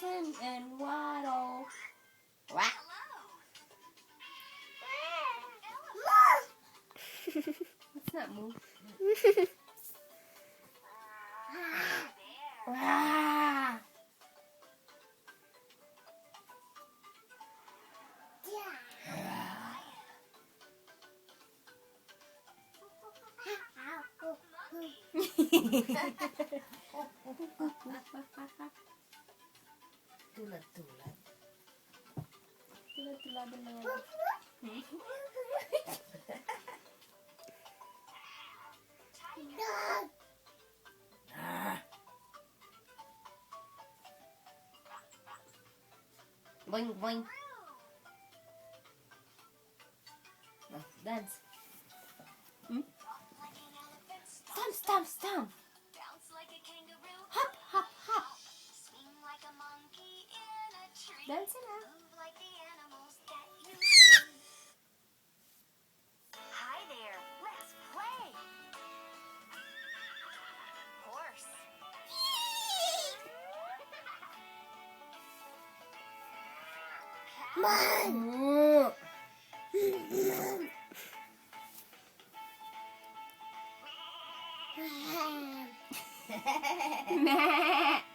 listen and waddle. Wah. Let's not move. Wah. Tulad-tulad. Tulad-tuladan na yan. Boing, boing. Oh, dance. Stomp, stomp, stomp. Hop, hop, hop. Dance na. Hi there, let's play. Horse. Meh.